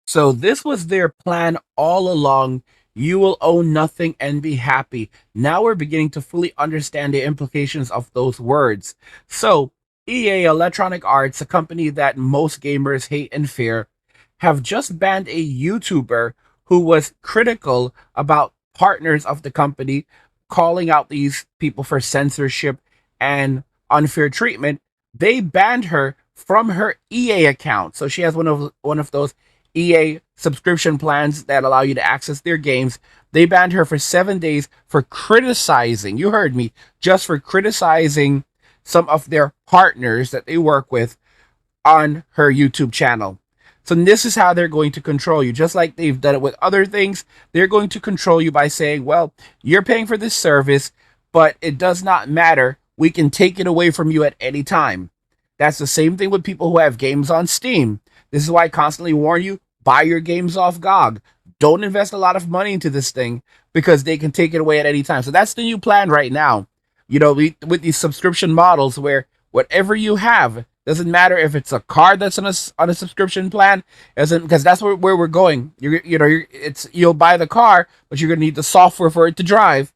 So this was their plan all along. You will own nothing and be happy. Now we're beginning to fully understand the implications of those words. So EA Electronic Arts, a company that most gamers hate and fear, have just banned a YouTuber who was critical about partners of the company, calling out these people for censorship and unfair treatment. They banned her from her EA account. So she has one of those EA subscription plans that allow you to access their games. They banned her for 7 days for criticizing, you heard me, just for criticizing some of their partners that they work with on her YouTube channel. So this is how they're going to control you. Just like they've done it with other things, they're going to control you by saying, well, you're paying for this service, but it does not matter. We can take it away from you at any time. That's the same thing with people who have games on Steam. This is why I constantly warn you, buy your games off GOG. Don't invest a lot of money into this thing because they can take it away at any time. So that's the new plan right now. With these subscription models where whatever you have, doesn't matter if it's a car that's on a subscription plan, isn't because that's where we're going. You'll buy the car, but you're gonna need the software for it to drive.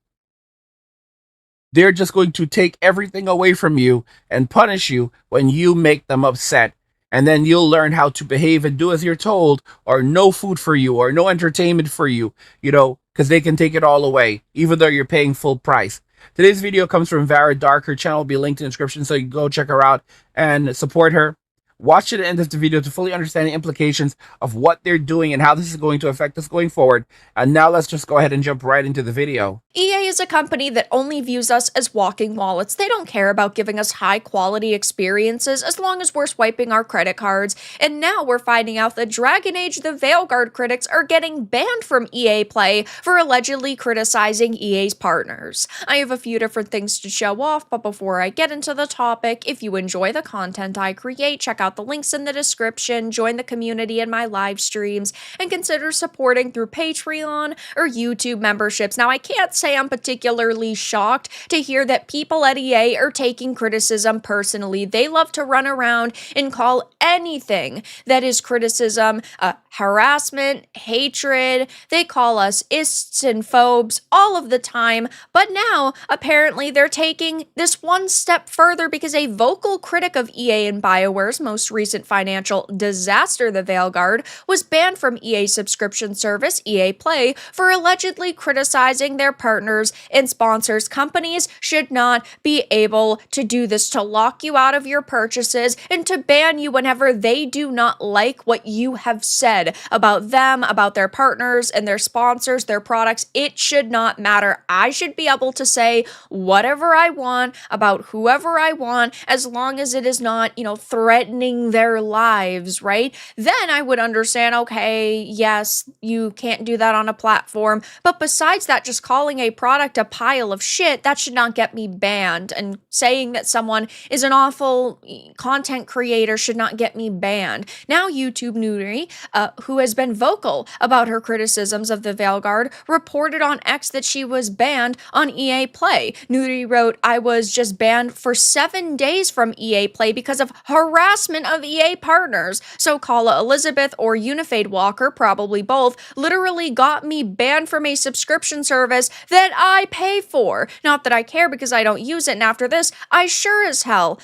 They're just going to take everything away from you and punish you when you make them upset. And then you'll learn how to behave and do as you're told, or no food for you, or no entertainment for you, because they can take it all away, even though you're paying full price. Today's video comes from Vara Dark. Her channel will be linked in the description, so you can go check her out and support her. Watch to the end of the video to fully understand the implications of what they're doing and how this is going to affect us going forward. And now let's just go ahead and jump right into the video. EA is a company that only views us as walking wallets. They don't care about giving us high quality experiences as long as we're swiping our credit cards. And now we're finding out that Dragon Age the Veilguard critics are getting banned from EA Play for allegedly criticizing EA's partners. I have a few different things to show off, but before I get into the topic, if you enjoy the content I create, check out the links in the description, join the community in my live streams, and consider supporting through Patreon or YouTube memberships. Now, I can't say I'm particularly shocked to hear that people at EA are taking criticism personally. They love to run around and call anything that is criticism harassment, hatred. They call us ists and phobes all of the time. But now, apparently, they're taking this one step further because a vocal critic of EA and BioWare's most recent financial disaster, the Veilguard, was banned from EA's subscription service, EA Play, for allegedly criticizing their partners and sponsors. Companies should not be able to do this, to lock you out of your purchases and to ban you whenever they do not like what you have said about them, about their partners and their sponsors, their products. It should not matter. I should be able to say whatever I want about whoever I want as long as it is not, threatening their lives, right? Then I would understand, okay, yes, you can't do that on a platform. But besides that, just calling a product a pile of shit, that should not get me banned. And saying that someone is an awful content creator should not get me banned. Now, YouTube Nuri, who has been vocal about her criticisms of the Veilguard, reported on X that she was banned on EA Play. Nuri wrote, "I was just banned for 7 days from EA Play because of harassment of EA partners. So Kala Elizabeth or Unifade Walker, probably both, literally got me banned from a subscription service that I pay for. Not that I care because I don't use it, and after this, I sure as hell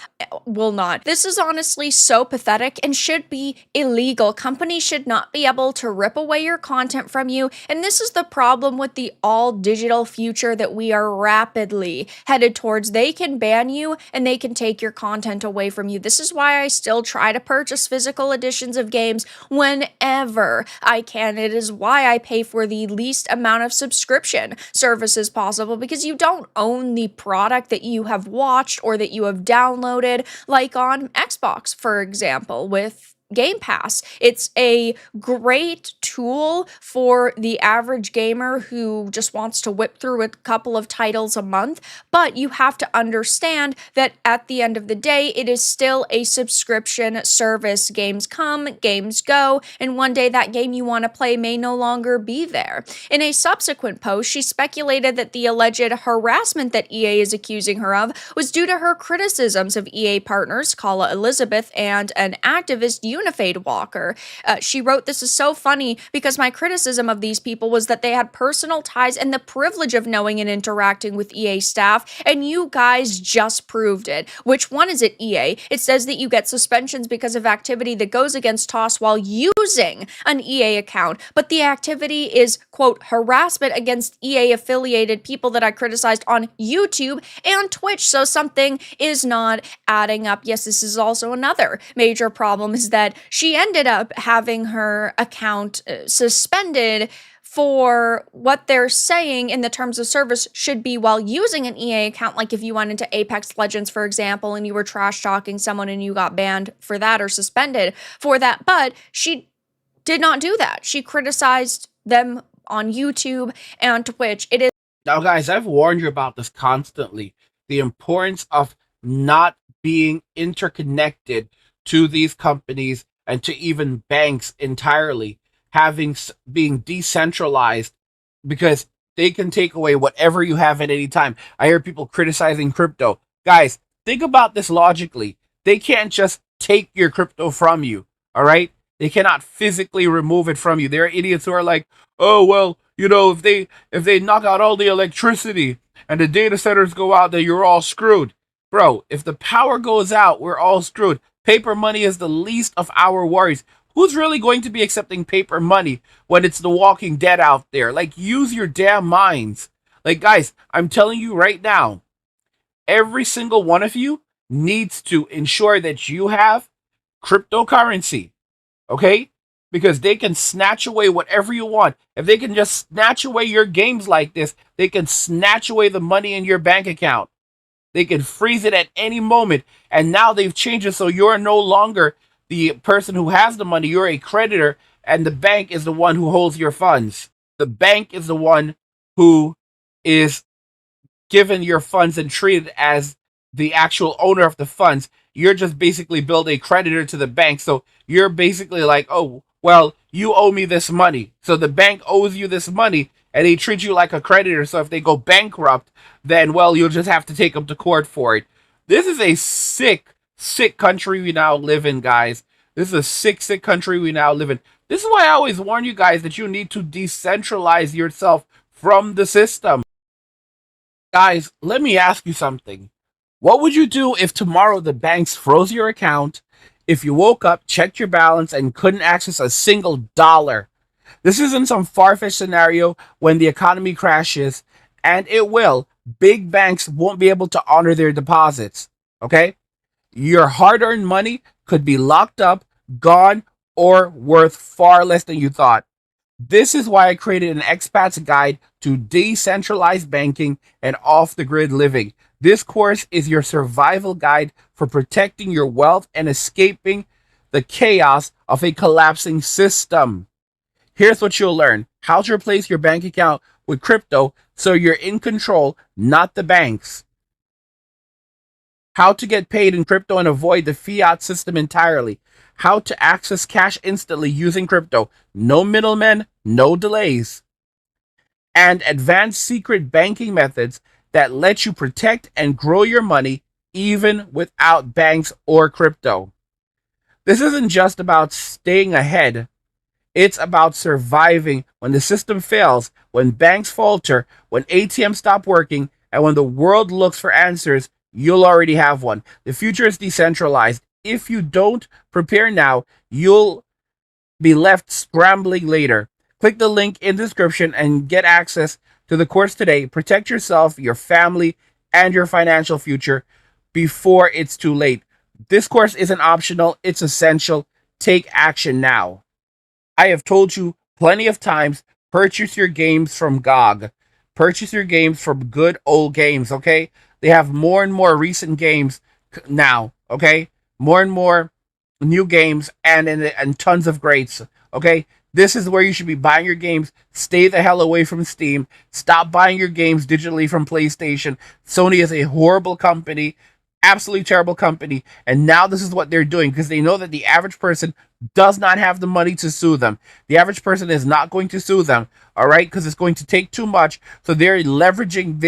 will not." This is honestly so pathetic and should be illegal. Companies should not be able to rip away your content from you, and this is the problem with the all-digital future that we are rapidly headed towards. They can ban you and they can take your content away from you. This is why I still try to purchase physical editions of games whenever I can. It is why I pay for the least amount of subscription services possible, because you don't own the product that you have watched or that you have downloaded, like on Xbox, for example, with Game Pass. It's a great tool for the average gamer who just wants to whip through a couple of titles a month, but you have to understand that at the end of the day, it is still a subscription service. Games come, games go, and one day that game you want to play may no longer be there. In a subsequent post, she speculated that the alleged harassment that EA is accusing her of was due to her criticisms of EA partners, Kala Elizabeth, and an activist, Unifade Walker. She wrote, "This is so funny because my criticism of these people was that they had personal ties and the privilege of knowing and interacting with EA staff, and you guys just proved it." Which one is it, EA? It says that you get suspensions because of activity that goes against TOS while using an EA account, but the activity is, quote, harassment against EA affiliated people that I criticized on YouTube and Twitch, so something is not adding up. Yes, this is also another major problem, is that she ended up having her account suspended for what they're saying in the terms of service should be while using an EA account. Like if you went into Apex Legends, for example, and you were trash talking someone and you got banned for that or suspended for that. But she did not do that. She criticized them on YouTube and Twitch. It is. Now, guys, I've warned you about this constantly. The importance of not being interconnected to these companies and to even banks entirely, being decentralized, because they can take away whatever you have at any time. I hear people criticizing crypto. Guys, think about this logically. They can't just take your crypto from you, all right? They cannot physically remove it from you. There are idiots who are like, "Oh, well, if they knock out all the electricity and the data centers go out, then you're all screwed." Bro, if the power goes out, we're all screwed. Paper money is the least of our worries. Who's really going to be accepting paper money when it's the Walking Dead out there? Like, use your damn minds. Like, guys, I'm telling you right now, every single one of you needs to ensure that you have cryptocurrency, okay? Because they can snatch away whatever you want. If they can just snatch away your games like this, they can snatch away the money in your bank account. They can freeze it at any moment. And now they've changed it so you're no longer the person who has the money. You're a creditor, and the bank is the one who holds your funds. The bank is the one who is given your funds and treated as the actual owner of the funds. You're just basically billed a creditor to the bank. So you're basically like, "Oh, well, you owe me this money." So the bank owes you this money, and they treat you like a creditor. So if they go bankrupt, then, well, you'll just have to take them to court for it. This is a sick, sick country we now live in, guys. This is a sick, sick country we now live in. This is why I always warn you guys that you need to decentralize yourself from the system. Guys, let me ask you something. What would you do if tomorrow the banks froze your account, if you woke up, checked your balance, and couldn't access a single dollar? This isn't some far-fetched scenario when the economy crashes, and it will. Big banks won't be able to honor their deposits, okay? Your hard-earned money could be locked up, gone, or worth far less than you thought. This is why I created an expat's guide to decentralized banking and off-the-grid living. This course is your survival guide for protecting your wealth and escaping the chaos of a collapsing system. Here's what you'll learn: how to replace your bank account with crypto so you're in control, not the banks. How to get paid in crypto and avoid the fiat system entirely. How to access cash instantly using crypto. No middlemen, no delays. And advanced secret banking methods that let you protect and grow your money even without banks or crypto. This isn't just about staying ahead. It's about surviving when the system fails, when banks falter, when ATMs stop working, and when the world looks for answers. You'll already have one. The future is decentralized. If you don't prepare now, you'll be left scrambling later. Click the link in the description and get access to the course today. Protect yourself, your family, and your financial future before it's too late. This course isn't optional, it's essential. Take action now. I have told you plenty of times, purchase your games from GOG. Purchase your games from Good Old Games, okay? They have more and more recent games now, okay? More and more new games and tons of greats, okay? This is where you should be buying your games. Stay the hell away from Steam. Stop buying your games digitally from PlayStation. Sony is a horrible company, absolutely terrible company, and now this is what they're doing because they know that the average person does not have the money to sue them. The average person is not going to sue them, all right, because it's going to take too much. So they're leveraging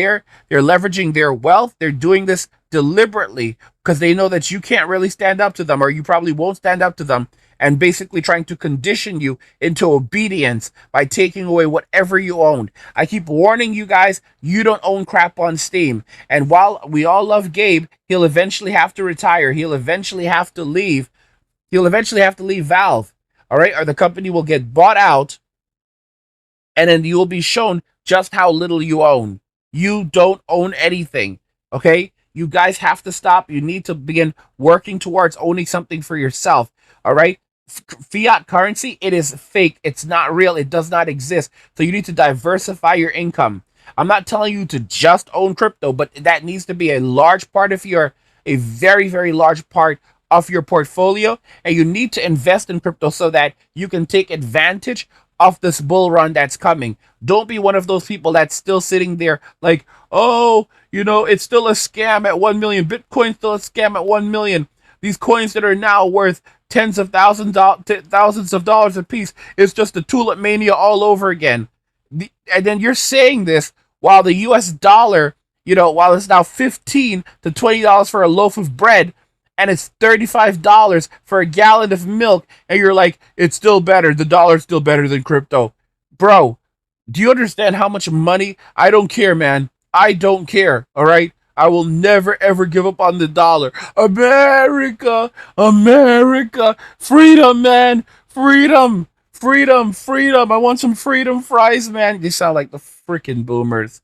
their wealth. They're doing this deliberately because they know that you can't really stand up to them, or you probably won't stand up to them, and basically trying to condition you into obedience by taking away whatever you owned. I keep warning you guys, you don't own crap on Steam. And while we all love Gabe, he'll eventually have to retire. He'll eventually have to leave. He'll eventually have to leave Valve. All right? Or the company will get bought out, and then you will be shown just how little you own. You don't own anything. Okay? You guys have to stop. You need to begin working towards owning something for yourself. All right? Fiat currency, it is fake. It's not real. It does not exist. So you need to diversify your income. I'm not telling you to just own crypto, but that needs to be a large part of a very, very large part of your portfolio. And you need to invest in crypto so that you can take advantage of this bull run that's coming. Don't be one of those people that's still sitting there like, oh, it's still a scam at 1 million. Bitcoin's still a scam at 1 million. These coins that are now worth tens of thousands of dollars a piece, it's just a tulip mania all over again. And then you're saying this while the US dollar, while it's now $15 to $20 for a loaf of bread, and it's $35 for a gallon of milk, and you're like, it's still better. The dollar's still better than crypto. Bro, do you understand how much money? I don't care, man. I don't care, all right? I will never, ever give up on the dollar. America, America, freedom, man, freedom, freedom, freedom. I want some freedom fries, man. They sound like the freaking boomers.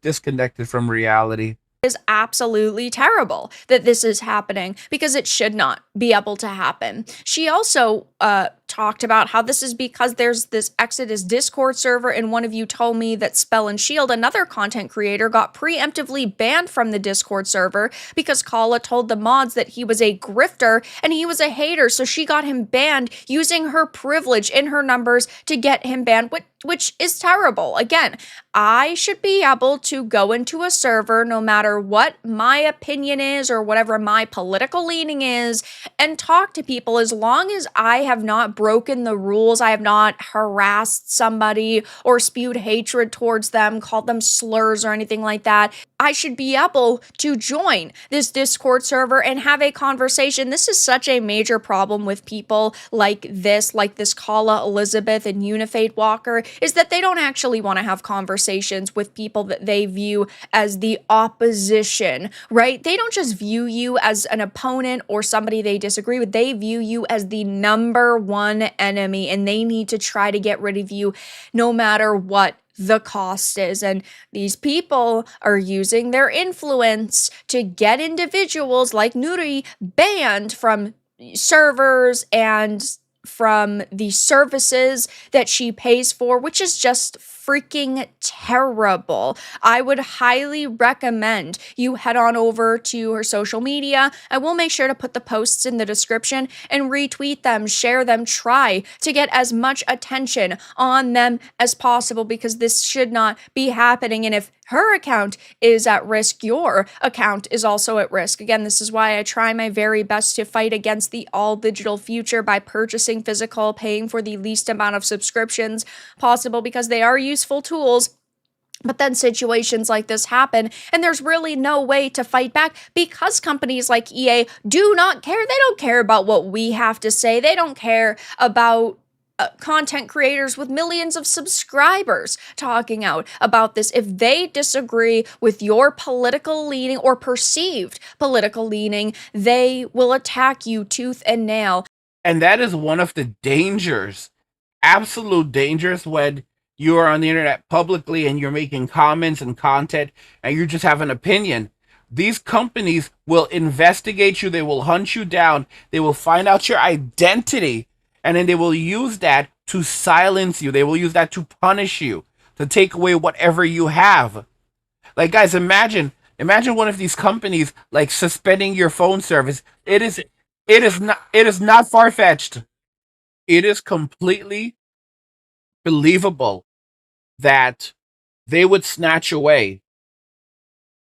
Disconnected from reality. Is absolutely terrible that this is happening because it should not be able to happen. She also talked about how this is because there's this Exodus Discord server, and one of you told me that Spell and Shield, another content creator, got preemptively banned from the Discord server because Kala told the mods that he was a grifter and he was a hater, so she got him banned using her privilege in her numbers to get him banned, which is terrible. Again, I should be able to go into a server no matter what my opinion is or whatever my political leaning is and talk to people as long as I have not broken the rules. I have not harassed somebody or spewed hatred towards them, called them slurs or anything like that. I should be able to join this Discord server and have a conversation. This is such a major problem with people like this Kala Elizabeth and Unifade Walker, is that they don't actually want to have conversations with people that they view as the opposition, right? They don't just view you as an opponent or somebody they disagree with. They view you as the number one enemy, and they need to try to get rid of you no matter what the cost is. And these people are using their influence to get individuals like Nuri banned from servers and from the services that she pays for, which is just freaking terrible. I would highly recommend you head on over to her social media. I will make sure to put the posts in the description and retweet them, share them, try to get as much attention on them as possible, because this should not be happening. And if her account is at risk, your account is also at risk. Again, this is why I try my very best to fight against the all digital future by purchasing physical, paying for the least amount of subscriptions possible, because they are useful tools. But then situations like this happen, and there's really no way to fight back because companies like EA do not care. They don't care about what we have to say. They don't care about content creators with millions of subscribers talking out about this. If they disagree with your political leaning or perceived political leaning, they will attack you tooth and nail. And that is one of the dangers, absolute dangers, when you are on the internet publicly and you're making comments and content and you just have an opinion. These companies will investigate you. They will hunt you down. They will find out your identity. And then they will use that to silence you. They will use that to punish you, to take away whatever you have. Like, guys, imagine one of these companies like suspending your phone service. It is not far-fetched. It is completely believable that they would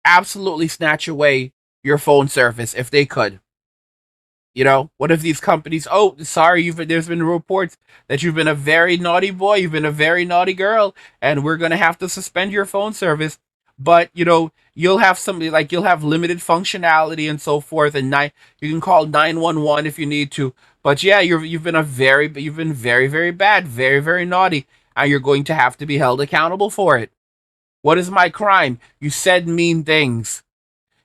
absolutely snatch away your phone service if they could. What if these companies, oh, sorry, there's been reports that you've been a very naughty boy, you've been a very naughty girl, and we're going to have to suspend your phone service. but you'll have somebody like you'll have limited functionality and so forth, and you can call 911 if you need to. But yeah, you've been very very bad, very very naughty, and you're going to have to be held accountable for it. What is my crime? You said mean things.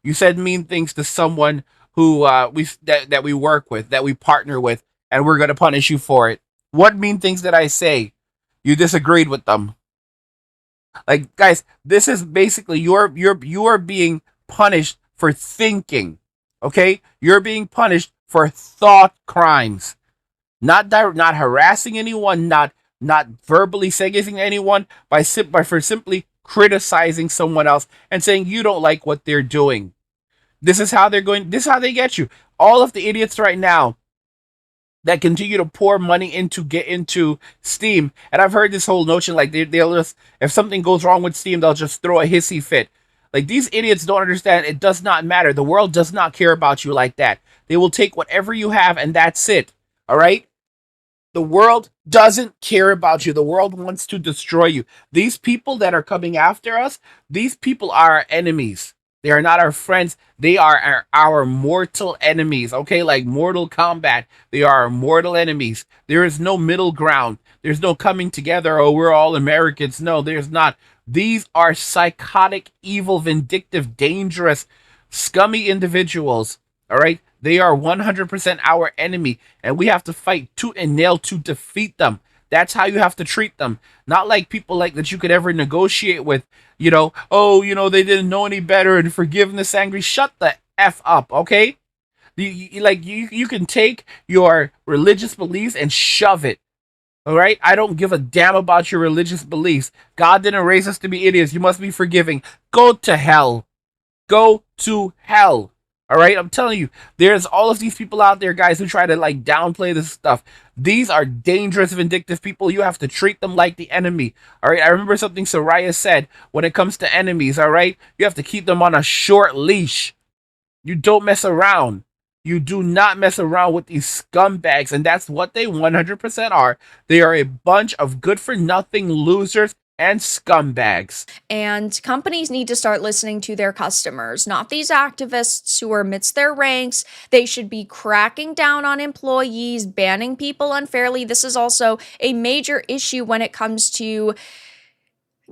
You said mean things to someone who that we work with, that we partner with, and we're gonna punish you for it. What mean things did I say? You disagreed with them. Like, guys, this is basically you are being punished for thinking. Okay, you're being punished for thought crimes, not harassing anyone, not verbally saying anything to anyone, by for simply criticizing someone else and saying you don't like what they're doing. This is how they're going. This is how they get you. All of the idiots right now that continue to pour money into get into Steam. And I've heard this whole notion like they'll just, if something goes wrong with Steam, they'll just throw a hissy fit. Like, these idiots don't understand it does not matter. The world does not care about you like that. They will take whatever you have and that's it. All right? The world doesn't care about you. The world wants to destroy you. These people that are coming after us, these people are our enemies. They are not our friends. They are our mortal enemies. Okay, like Mortal Kombat. They are our mortal enemies. There is no middle ground. There's no coming together. Oh, we're all Americans. No, there's not. These are psychotic, evil, vindictive, dangerous, scummy individuals. All right? They are 100% our enemy, and we have to fight tooth and nail to defeat them. That's how you have to treat them. Not like people like that you could ever negotiate with. Oh, they didn't know any better and forgiveness angry. Shut the F up, okay? You can take your religious beliefs and shove it. All right? I don't give a damn about your religious beliefs. God didn't raise us to be idiots. You must be forgiving. Go to hell. Go to hell. All right, I'm telling you, there's all of these people out there, guys, who try to like downplay this stuff. These are dangerous, vindictive people. You have to treat them like the enemy. All right, I remember something Soraya said when it comes to enemies. All right, you have to keep them on a short leash. You don't mess around. You do not mess around with these scumbags, and that's what they 100% are. They are a bunch of good for nothing losers and scumbags. And companies need to start listening to their customers, not these activists who are amidst their ranks. They should be cracking down on employees, banning people unfairly. This is also a major issue when it comes to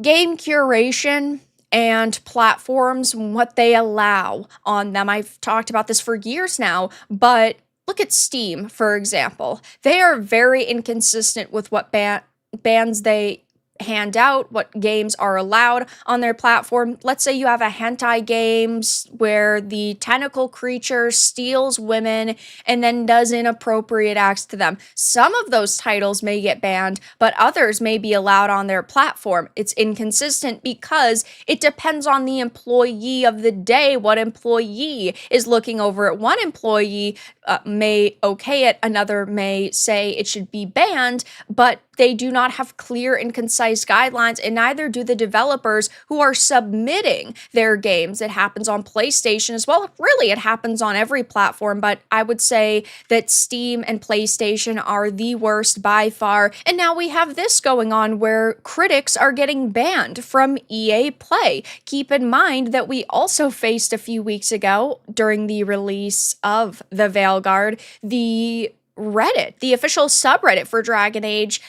game curation and platforms, what they allow on them. I've talked about this for years now, but look at Steam, for example. They are very inconsistent with what bans they hand out, what games are allowed on their platform. Let's say you have a hentai games where the tentacle creature steals women and then does inappropriate acts to them. Some of those titles may get banned, but others may be allowed on their platform. It's inconsistent because it depends on the employee of the day, what employee is looking over it. One employee may okay it, another may say it should be banned, but they do not have clear and concise guidelines, and neither do the developers who are submitting their games. It happens on PlayStation as well. Really, it happens on every platform, but I would say that Steam and PlayStation are the worst by far. And now we have this going on where critics are getting banned from EA Play. Keep in mind that we also faced a few weeks ago during the release of the Veilguard, the Reddit, the official subreddit for Dragon Age,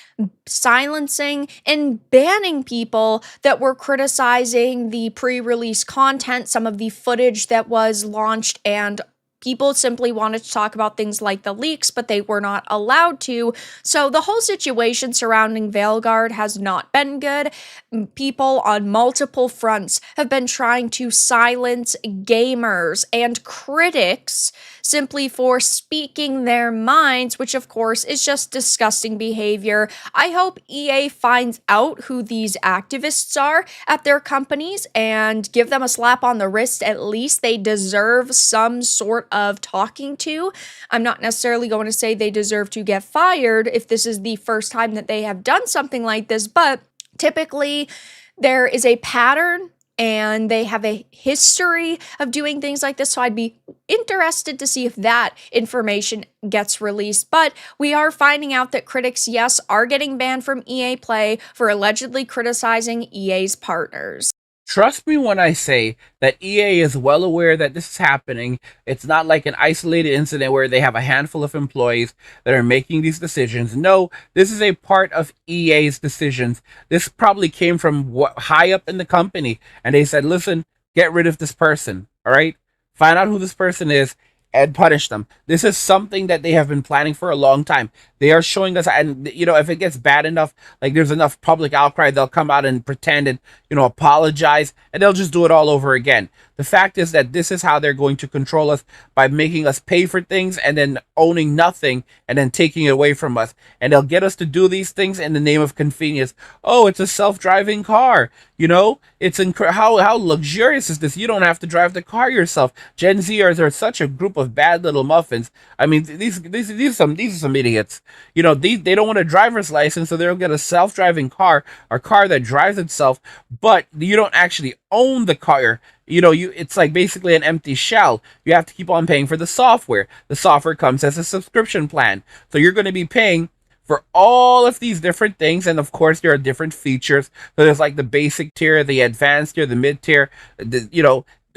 silencing and banning people that were criticizing the pre-release content, some of the footage that was launched, and people simply wanted to talk about things like the leaks, but they were not allowed to. So the whole situation surrounding Veilguard has not been good. People on multiple fronts have been trying to silence gamers and critics simply for speaking their minds, which of course is just disgusting behavior. I hope EA finds out who these activists are at their companies and give them a slap on the wrist. At least they deserve some sort of talking to. I'm not necessarily going to say they deserve to get fired if this is the first time that they have done something like this, but typically there is a pattern and they have a history of doing things like this. So I'd be interested to see if that information gets released. But we are finding out that critics, yes, are getting banned from EA Play for allegedly criticizing EA's partners. Trust me when I say that EA is well aware that this is happening. It's not like an isolated incident where they have a handful of employees that are making these decisions. No, this is a part of EA's decisions. This probably came from high up in the company, and they said, listen, get rid of this person. All right? Find out who this person is and punish them. This is something that they have been planning for a long time. They are showing us, and if it gets bad enough, like there's enough public outcry, they'll come out and pretend and apologize, and they'll just do it all over again. The fact is that this is how they're going to control us, by making us pay for things and then owning nothing and then taking it away from us. And they'll get us to do these things in the name of convenience. Oh, it's a self-driving car. It's how luxurious is this? You don't have to drive the car yourself. Gen Zers are such a group of bad little muffins. I mean, these are some idiots. They don't want a driver's license, so they'll get a self-driving car, or car that drives itself, but you don't actually own the car. It's like basically an empty shell. You have to keep on paying for the software. The software comes as a subscription plan. So you're going to be paying for all of these different things, and of course there are different features. So there's like the basic tier, the advanced tier, the mid tier,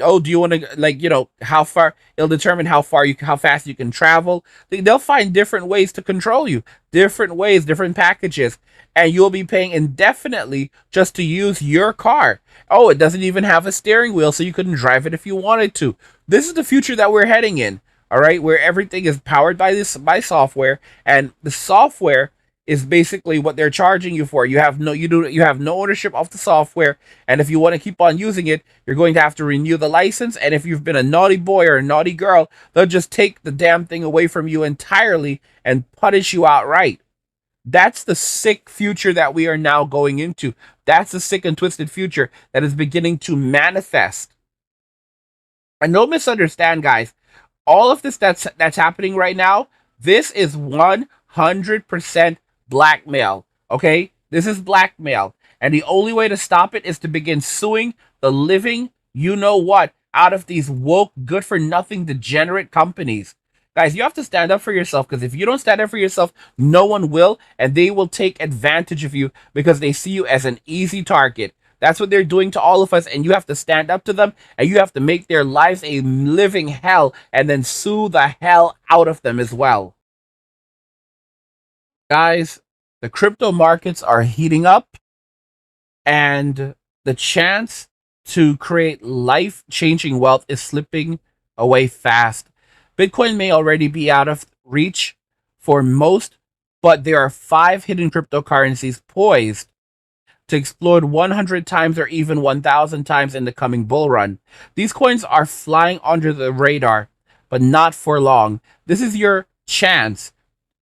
oh, do you want to, how far? It'll determine how fast you can travel. They'll find different ways to control you, different ways, different packages, and you'll be paying indefinitely just to use your car. Oh, it doesn't even have a steering wheel, so you couldn't drive it if you wanted to. This is the future that we're heading in. All right, where everything is powered by software, and the software is basically what they're charging you for. You have no ownership of the software, and if you want to keep on using it, you're going to have to renew the license. And if you've been a naughty boy or a naughty girl, they'll just take the damn thing away from you entirely and punish you outright. That's the sick future that we are now going into. That's the sick and twisted future that is beginning to manifest. And don't misunderstand, guys. All of this that's happening right now, this is 100% blackmail. Okay? This is blackmail. And the only way to stop it is to begin suing the living what out of these woke, good for nothing, degenerate companies. Guys, you have to stand up for yourself, because if you don't stand up for yourself, no one will, and they will take advantage of you because they see you as an easy target. That's what they're doing to all of us, and you have to stand up to them, and you have to make their lives a living hell, and then sue the hell out of them as well. Guys, the crypto markets are heating up, and the chance to create life-changing wealth is slipping away fast. Bitcoin may already be out of reach for most, but there are 5 hidden cryptocurrencies poised to explode 100 times or even 1,000 times in the coming bull run. These coins are flying under the radar, but not for long. This is your chance,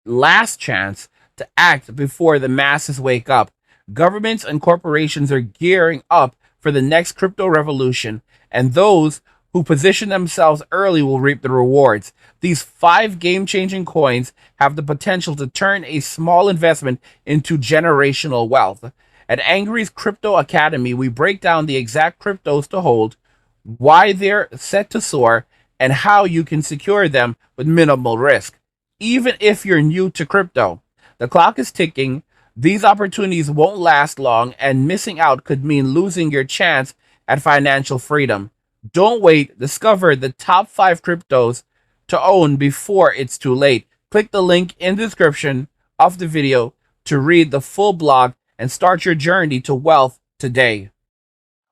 last chance, to act before the masses wake up. Governments and corporations are gearing up for the next crypto revolution, and those who position themselves early will reap the rewards. These 5 game-changing coins have the potential to turn a small investment into generational wealth. At Angry's Crypto Academy, we break down the exact cryptos to hold, why they're set to soar, and how you can secure them with minimal risk. Even if you're new to crypto, the clock is ticking. These opportunities won't last long, and missing out could mean losing your chance at financial freedom. Don't wait. Discover the top 5 cryptos to own before it's too late. Click the link in the description of the video to read the full blog and start your journey to wealth today.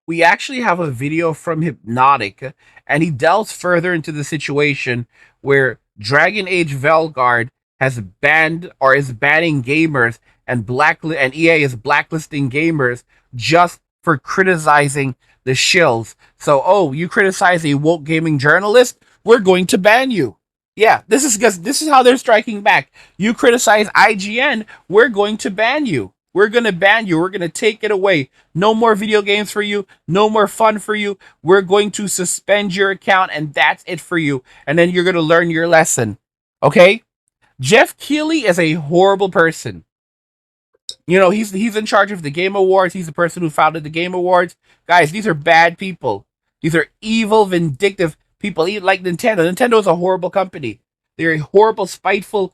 We actually have a video from Hypnotic, and he delves further into the situation where Dragon Age Velguard has banned or is banning gamers, and EA is blacklisting gamers just for criticizing the shills. So, oh, you criticize a woke gaming journalist? We're going to ban you. Yeah, this is how they're striking back. You criticize IGN, we're going to ban you. We're going to ban you. We're going to take it away. No more video games for you. No more fun for you. We're going to suspend your account, and that's it for you. And then you're going to learn your lesson. Okay? Jeff Keighley is a horrible person. He's in charge of the Game Awards. He's the person who founded the Game Awards. Guys, these are bad people. These are evil, vindictive people. Like Nintendo. Nintendo is a horrible company. They're a horrible, spiteful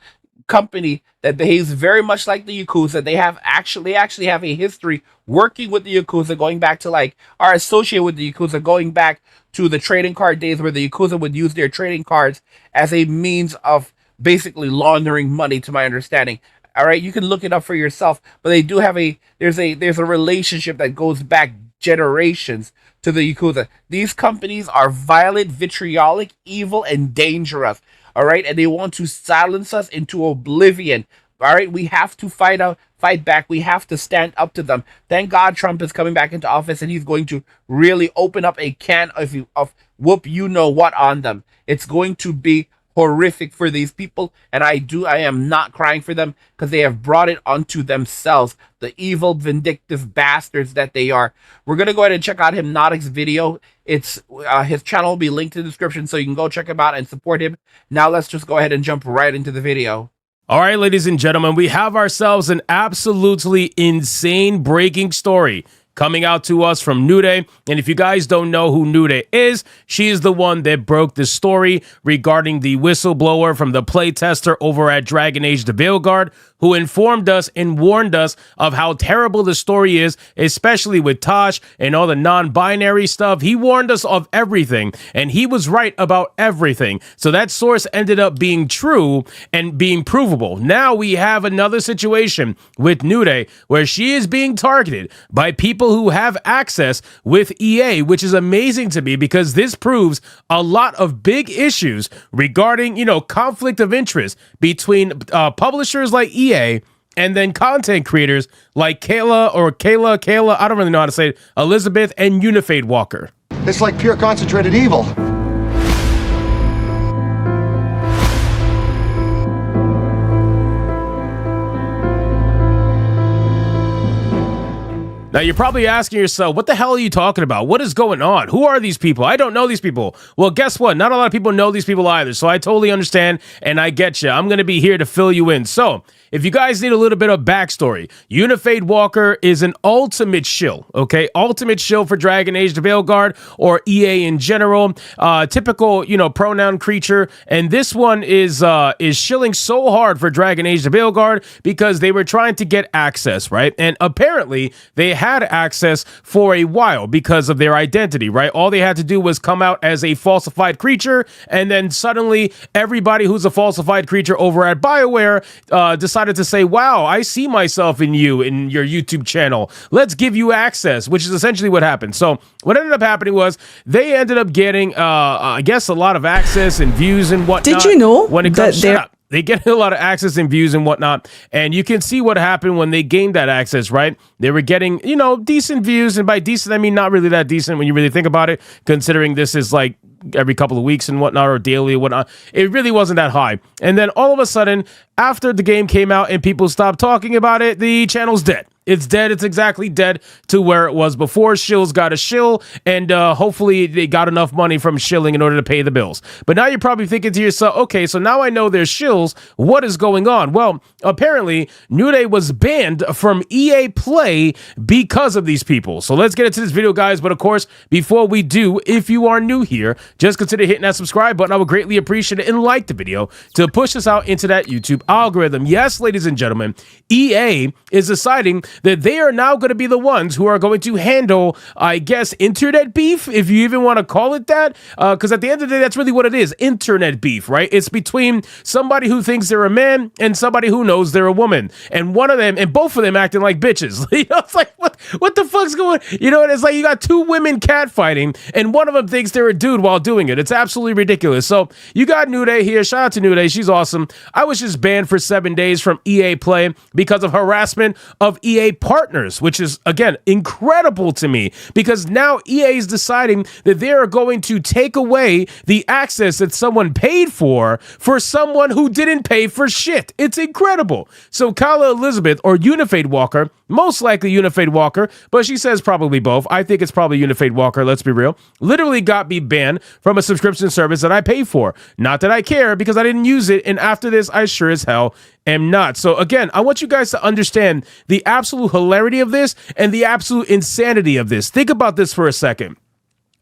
company that behaves very much like the Yakuza. They actually have a history working with the Yakuza, going back to like are associated with the Yakuza, going back to the trading card days where the Yakuza would use their trading cards as a means of basically laundering money, to my understanding. All right, you can look it up for yourself, but they do have there's a relationship that goes back generations to the Yakuza. These companies are violent, vitriolic, evil, and dangerous. All right, and they want to silence us into oblivion. All right, we have to fight back. We have to stand up to them. Thank God Trump is coming back into office, and he's going to really open up a can of whoop you know what on them. It's going to be horrific for these people, and I am not crying for them, because they have brought it onto themselves, the evil, vindictive bastards that they are. We're gonna go ahead and check out Hypnotic's video. It's his channel will be linked in the description, so you can go check him out and support him. Now let's just go ahead and jump right into the video. All right, ladies and gentlemen, we have ourselves an absolutely insane breaking story coming out to us from Nude. And if you guys don't know who Nude is, she is the one that broke the story regarding the whistleblower from the playtester over at Dragon Age the Veilguard, who informed us and warned us of how terrible the story is, especially with Tosh and all the non-binary stuff. He warned us of everything, and he was right about everything. So that source ended up being true and being provable. Now we have another situation with Nude where she is being targeted by people who have access with EA, which is amazing to me, because this proves a lot of big issues regarding, conflict of interest between publishers like EA and then content creators like Kayla, I don't really know how to say it, Elizabeth and Unifade Walker. It's like pure concentrated evil. Now, you're probably asking yourself, what the hell are you talking about? What is going on? Who are these people? I don't know these people. Well, guess what? Not a lot of people know these people either, so I totally understand, and I get you. I'm going to be here to fill you in. So, if you guys need a little bit of backstory, Unifade Walker is an ultimate shill, okay? Ultimate shill for Dragon Age the Veilguard, or EA in general. Typical, pronoun creature. And this one is shilling so hard for Dragon Age the Veilguard because they were trying to get access, right? And apparently, they had access for a while because of their identity, right? All they had to do was come out as a falsified creature, and then suddenly everybody who's a falsified creature over at BioWare decided to say, wow, I see myself in you, in your YouTube channel. Let's give you access, which is essentially what happened. So what ended up happening was they ended up getting, I guess, a lot of access and views and whatnot. Did you know when it comes, shut up. They get a lot of access and views and whatnot, and you can see what happened when they gained that access, right? They were getting, decent views, and by decent, I mean not really that decent when you really think about it, considering this is like every couple of weeks and whatnot, or daily or whatnot. It really wasn't that high. And then all of a sudden, after the game came out and people stopped talking about it, the channel's dead. It's dead. It's exactly dead to where it was before. Shills got a shill, and hopefully they got enough money from shilling in order to pay the bills. But now you're probably thinking to yourself, okay, so now I know there's shills. What is going on? Well, apparently, Nude was banned from EA Play because of these people. So let's get into this video, guys. But of course, before we do, if you are new here, just consider hitting that subscribe button. I would greatly appreciate it, and like the video to push us out into that YouTube algorithm. Yes, ladies and gentlemen, EA is deciding that they are now going to be the ones who are going to handle, I guess, internet beef, if you even want to call it that, because at the end of the day, that's really what it is, internet beef, right? It's between somebody who thinks they're a man and somebody who knows they're a woman, and one of them, and both of them acting like bitches. It's like, what the fuck's going on? It's like you got two women catfighting, and one of them thinks they're a dude while doing it. It's absolutely ridiculous. So you got Nude here. Shout out to Nude. She's awesome. I was just banned for 7 days from EA Play because of harassment of EA partners, which is, again, incredible to me, because now EA is deciding that they are going to take away the access that someone paid for someone who didn't pay for shit. It's incredible. So Kayla Elizabeth, or Unifade Walker, most likely Unifade Walker, but she says probably both. I think it's probably Unifade Walker, let's be real, literally got me banned from a subscription service that I pay for. Not that I care, because I didn't use it, and after this, I sure as hell am not. So again, I want you guys to understand the absolute hilarity of this and the absolute insanity of this. Think about this for a second.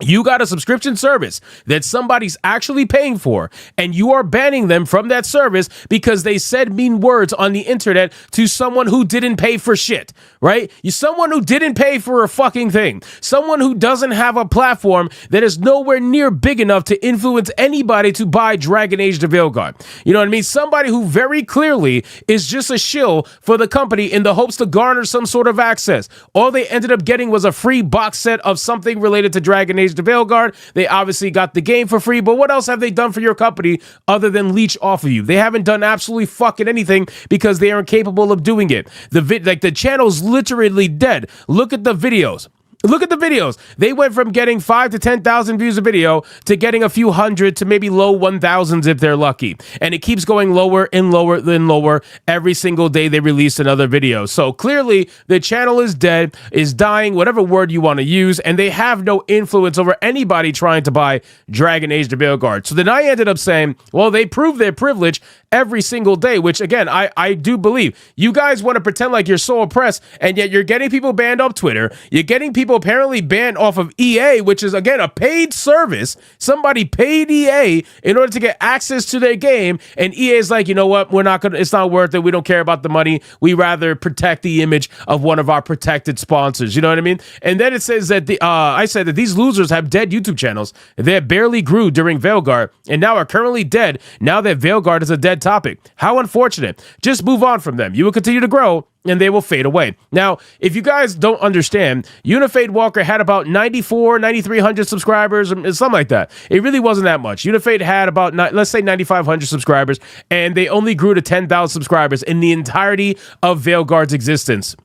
You got a subscription service that somebody's actually paying for, and you are banning them from that service because they said mean words on the internet to someone who didn't pay for shit, right? You someone who didn't pay for a fucking thing. Someone who doesn't have a platform that is nowhere near big enough to influence anybody to buy Dragon Age the Veilguard. You know what I mean? Somebody who very clearly is just a shill for the company in the hopes to garner some sort of access. All they ended up getting was a free box set of something related to Dragon Age the Veilguard. They obviously got the game for free, but what else have they done for your company other than leech off of you? They haven't done absolutely fucking anything because they are incapable of doing it. The channel's literally dead. Look at the videos. Look at the videos. They went from getting 5 to 10,000 views a video to getting a few hundred to maybe low 1,000s if they're lucky. And it keeps going lower and lower and lower every single day they release another video. So clearly the channel is dead, is dying, whatever word you want to use, and they have no influence over anybody trying to buy Dragon Age the Veilguard. So then I ended up saying, well, they prove their privilege every single day, which again, I do believe. You guys want to pretend like you're so oppressed, and yet you're getting people banned off Twitter. You're getting people apparently banned off of EA, which is again a paid service. Somebody paid EA in order to get access to their game, and EA is like, you know what, it's not worth it. We don't care about the money. We rather protect the image of one of our protected sponsors. You know what I mean? And then it says that I said that these losers have dead YouTube channels that barely grew during Veilguard and now are currently dead now that Veilguard is a dead topic. How unfortunate. Just move on from them. You will continue to grow and they will fade away. Now, if you guys don't understand, Unifade Walker had about 9,300 subscribers, or something like that. It really wasn't that much. Unifade had about, let's say 9,500 subscribers, and they only grew to 10,000 subscribers in the entirety of Veilguard's existence.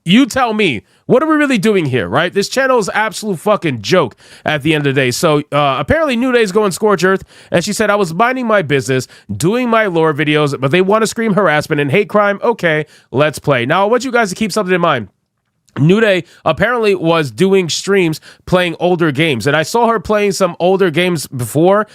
You tell me, what are we really doing here, right? This channel is absolute fucking joke at the end of the day. So apparently New Day's going scorch earth, and she said, I was minding my business, doing my lore videos, but they want to scream harassment and hate crime. Okay, let's play. Now, I want you guys to keep something in mind. New Day apparently was doing streams playing older games, and I saw her playing some older games before,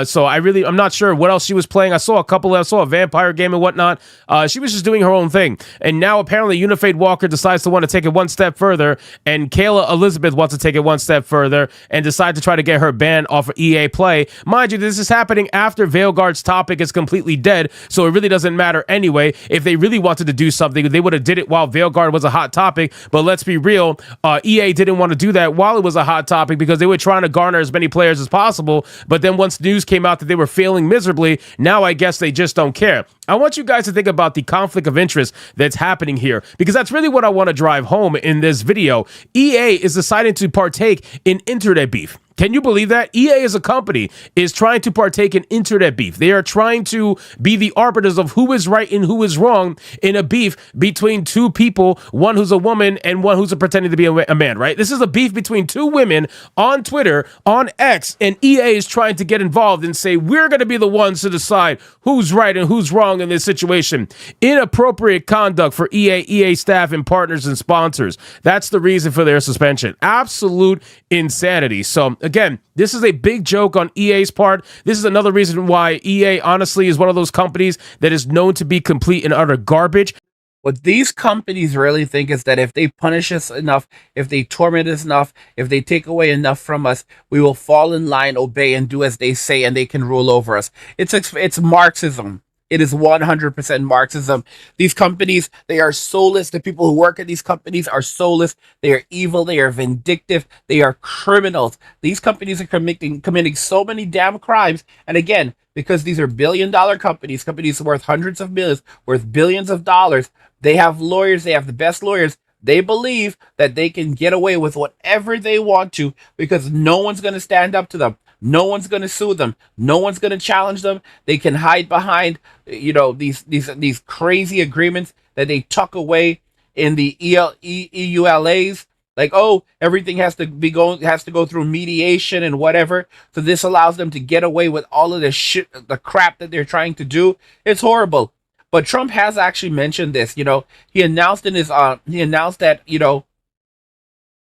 so I'm not sure what else she was playing. I saw a vampire game and whatnot. She was just doing her own thing, and now apparently Unifade Walker decides to want to take it one step further, and Kayla Elizabeth wants to take it one step further and decide to try to get her ban off of EA Play. Mind you, this is happening after Veilguard's topic is completely dead, so it really doesn't matter anyway. If they really wanted to do something, they would have did it while Veilguard was a hot topic, but let's be real, EA didn't want to do that while it was a hot topic because they were trying to garner as many players as possible. But then once news came out that they were failing miserably, now I guess they just don't care. I want you guys to think about the conflict of interest that's happening here, because that's really what I want to drive home in this video. EA is deciding to partake in internet beef. Can you believe that? EA as a company is trying to partake in internet beef. They are trying to be the arbiters of who is right and who is wrong in a beef between two people, one who's a woman and one who's pretending to be a man, right? This is a beef between two women on Twitter, on X, and EA is trying to get involved and say, we're going to be the ones to decide who's right and who's wrong in this situation. Inappropriate conduct for EA staff and partners and sponsors. That's the reason for their suspension. Absolute insanity. So again, this is a big joke on EA's part. This is another reason why EA honestly is one of those companies that is known to be complete and utter garbage. What these companies really think is that if they punish us enough, if they torment us enough, if they take away enough from us, we will fall in line, obey, and do as they say, and they can rule over us. It's Marxism. It is 100% Marxism. These companies, they are soulless. The people who work at these companies are soulless. They are evil. They are vindictive. They are criminals. These companies are committing so many damn crimes. And again, because these are billion-dollar companies worth hundreds of millions, worth billions of dollars, they have lawyers. They have the best lawyers. They believe that they can get away with whatever they want to because no one's going to stand up to them. No one's going to sue them. No one's going to challenge them. They can hide behind, these crazy agreements that they tuck away in the EULAs. Like, oh, everything has to go through mediation and whatever. So this allows them to get away with all of the shit, the crap that they're trying to do. It's horrible. But Trump has actually mentioned this. He announced that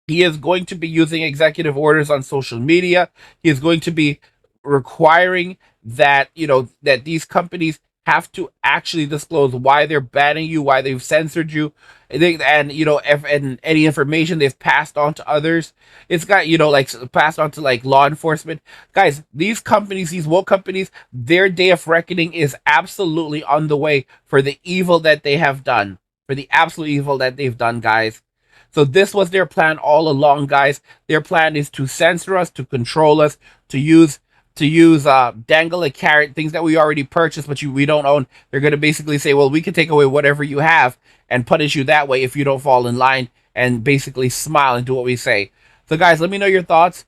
he is going to be using executive orders on social media. He is going to be requiring that, that these companies have to actually disclose why they're banning you, why they've censored you, and and any information they've passed on to others. It's got like passed on to like law enforcement. Guys, these companies, these woke companies, their day of reckoning is absolutely on the way for the evil that they have done, for the absolute evil that they've done, guys. So this was their plan all along, guys. Their plan is to censor us, to control us, to use dangle a carrot, things that we already purchased but we don't own. They're going to basically say, well, we can take away whatever you have and punish you that way if you don't fall in line, and basically smile and do what we say. So guys, let me know your thoughts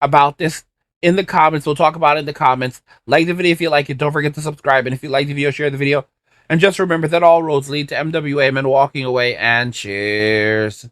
about this in the comments. We'll talk about it in the comments. Like the video if you like it. Don't forget to subscribe, and if you like the video, share the video. And just remember that all roads lead to MWA Men walking away, and cheers.